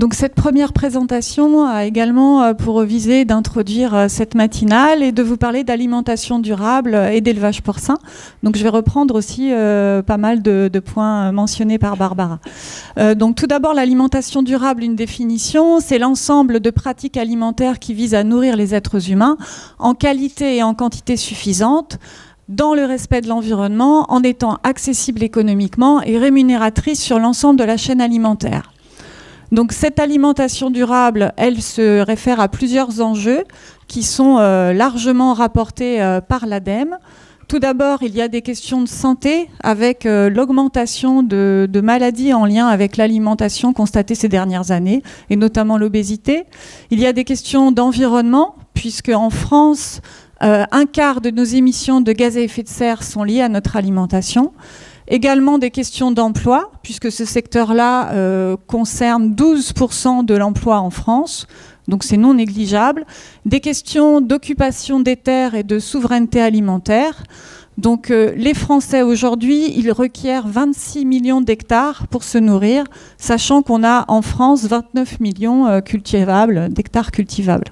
Donc cette première présentation a également pour visée d'introduire cette matinale et de vous parler d'alimentation durable et d'élevage porcin. Donc je vais reprendre aussi pas mal de points mentionnés par Barbara. Donc tout d'abord, l'alimentation durable, une définition, c'est l'ensemble de pratiques alimentaires qui visent à nourrir les êtres humains en qualité et en quantité suffisante, dans le respect de l'environnement, en étant accessible économiquement et rémunératrice sur l'ensemble de la chaîne alimentaire. Donc cette alimentation durable, elle se réfère à plusieurs enjeux qui sont largement rapportés par l'ADEME. Tout d'abord, il y a des questions de santé avec l'augmentation de maladies en lien avec l'alimentation constatée ces dernières années, et notamment l'obésité. Il y a des questions d'environnement, puisque en France, un quart de nos émissions de gaz à effet de serre sont liées à notre alimentation. Également des questions d'emploi, puisque ce secteur-là concerne 12% de l'emploi en France, donc c'est non négligeable. Des questions d'occupation des terres et de souveraineté alimentaire. Donc les Français aujourd'hui, ils requièrent 26 millions d'hectares pour se nourrir, sachant qu'on a en France 29 millions d'hectares cultivables.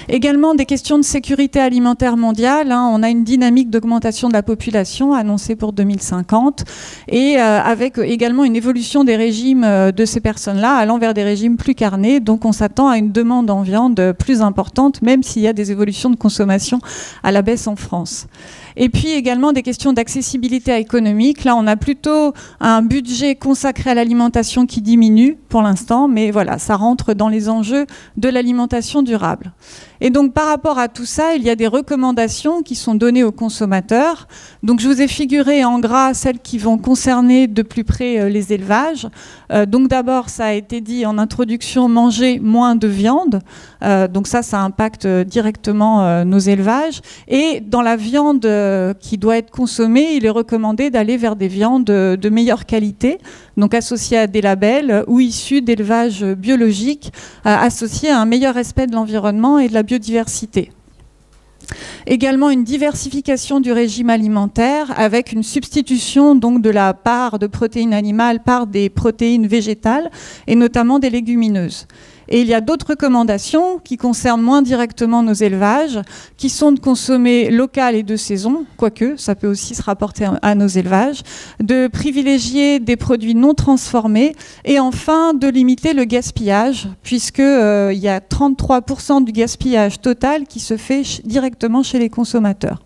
Également des questions de sécurité alimentaire mondiale. On a une dynamique d'augmentation de la population annoncée pour 2050 et avec également une évolution des régimes de ces personnes-là allant vers des régimes plus carnés. Donc on s'attend à une demande en viande plus importante, même s'il y a des évolutions de consommation à la baisse en France. Et puis également des questions d'accessibilité économique. Là, on a plutôt un budget consacré à l'alimentation qui diminue pour l'instant, mais voilà, ça rentre dans les enjeux de l'alimentation durable. Et donc, par rapport à tout ça, il y a des recommandations qui sont données aux consommateurs. Donc, je vous ai figuré en gras celles qui vont concerner de plus près les élevages. Donc, d'abord, ça a été dit en introduction, manger moins de viande. Donc, ça impacte directement nos élevages. Et dans la viande qui doit être consommée, il est recommandé d'aller vers des viandes de meilleure qualité, donc associées à des labels ou issues d'élevage biologique, associées à un meilleur respect de l'environnement et de la biodiversité. Également une diversification du régime alimentaire avec une substitution donc de la part de protéines animales par des protéines végétales et notamment des légumineuses. Et il y a d'autres recommandations qui concernent moins directement nos élevages, qui sont de consommer local et de saison, quoique ça peut aussi se rapporter à nos élevages, de privilégier des produits non transformés et enfin de limiter le gaspillage, puisque il y a 33% du gaspillage total qui se fait directement chez les consommateurs.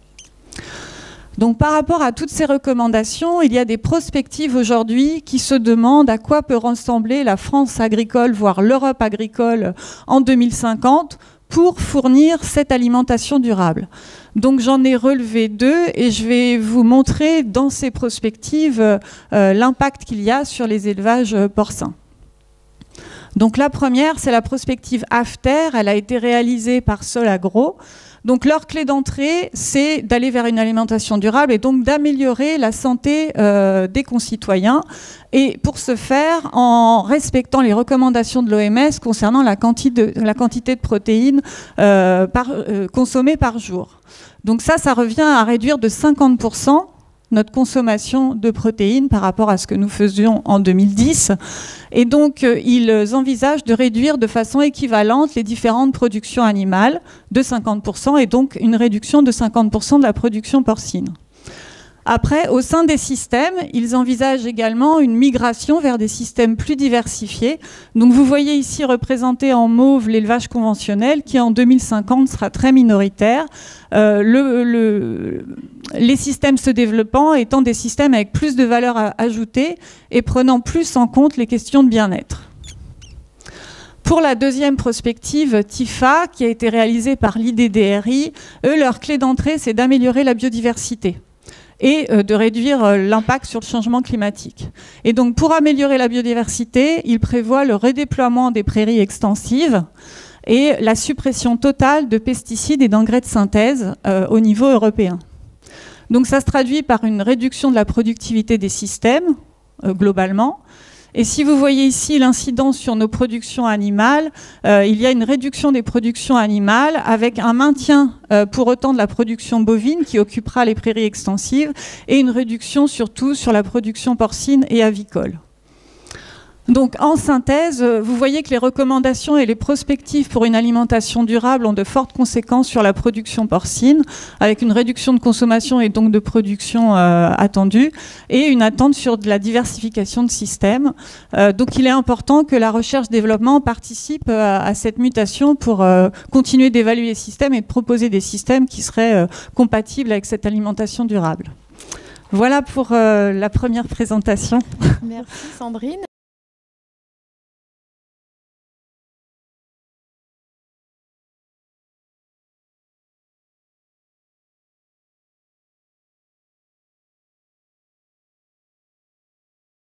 Donc par rapport à toutes ces recommandations, il y a des prospectives aujourd'hui qui se demandent à quoi peut ressembler la France agricole, voire l'Europe agricole en 2050 pour fournir cette alimentation durable. Donc j'en ai relevé deux et je vais vous montrer dans ces prospectives l'impact qu'il y a sur les élevages porcins. Donc la première, c'est la prospective AFTER, elle a été réalisée par Solagro. Donc leur clé d'entrée, c'est d'aller vers une alimentation durable et donc d'améliorer la santé des concitoyens. Et pour ce faire, en respectant les recommandations de l'OMS concernant la quantité de protéines consommées par jour. Donc ça revient à réduire de 50% notre consommation de protéines par rapport à ce que nous faisions en 2010. Et donc, ils envisagent de réduire de façon équivalente les différentes productions animales de 50% et donc une réduction de 50% de la production porcine. Après, au sein des systèmes, ils envisagent également une migration vers des systèmes plus diversifiés. Donc vous voyez ici représenté en mauve l'élevage conventionnel qui en 2050 sera très minoritaire. Les systèmes se développant étant des systèmes avec plus de valeur ajoutée et prenant plus en compte les questions de bien-être. Pour la deuxième prospective, TIFA, qui a été réalisée par l'IDDRI, eux, leur clé d'entrée, c'est d'améliorer la biodiversité et de réduire l'impact sur le changement climatique. Et donc, pour améliorer la biodiversité, ils prévoient le redéploiement des prairies extensives et la suppression totale de pesticides et d'engrais de synthèse au niveau européen. Donc, ça se traduit par une réduction de la productivité des systèmes, globalement. Et si vous voyez ici l'incidence sur nos productions animales, il y a une réduction des productions animales avec un maintien pour autant de la production bovine qui occupera les prairies extensives et une réduction surtout sur la production porcine et avicole. Donc, en synthèse, vous voyez que les recommandations et les prospectives pour une alimentation durable ont de fortes conséquences sur la production porcine, avec une réduction de consommation et donc de production attendue, et une attente sur de la diversification de systèmes. Donc, il est important que la recherche-développement participe à cette mutation pour continuer d'évaluer les systèmes et de proposer des systèmes qui seraient compatibles avec cette alimentation durable. Voilà pour la première présentation. Merci Sandrine.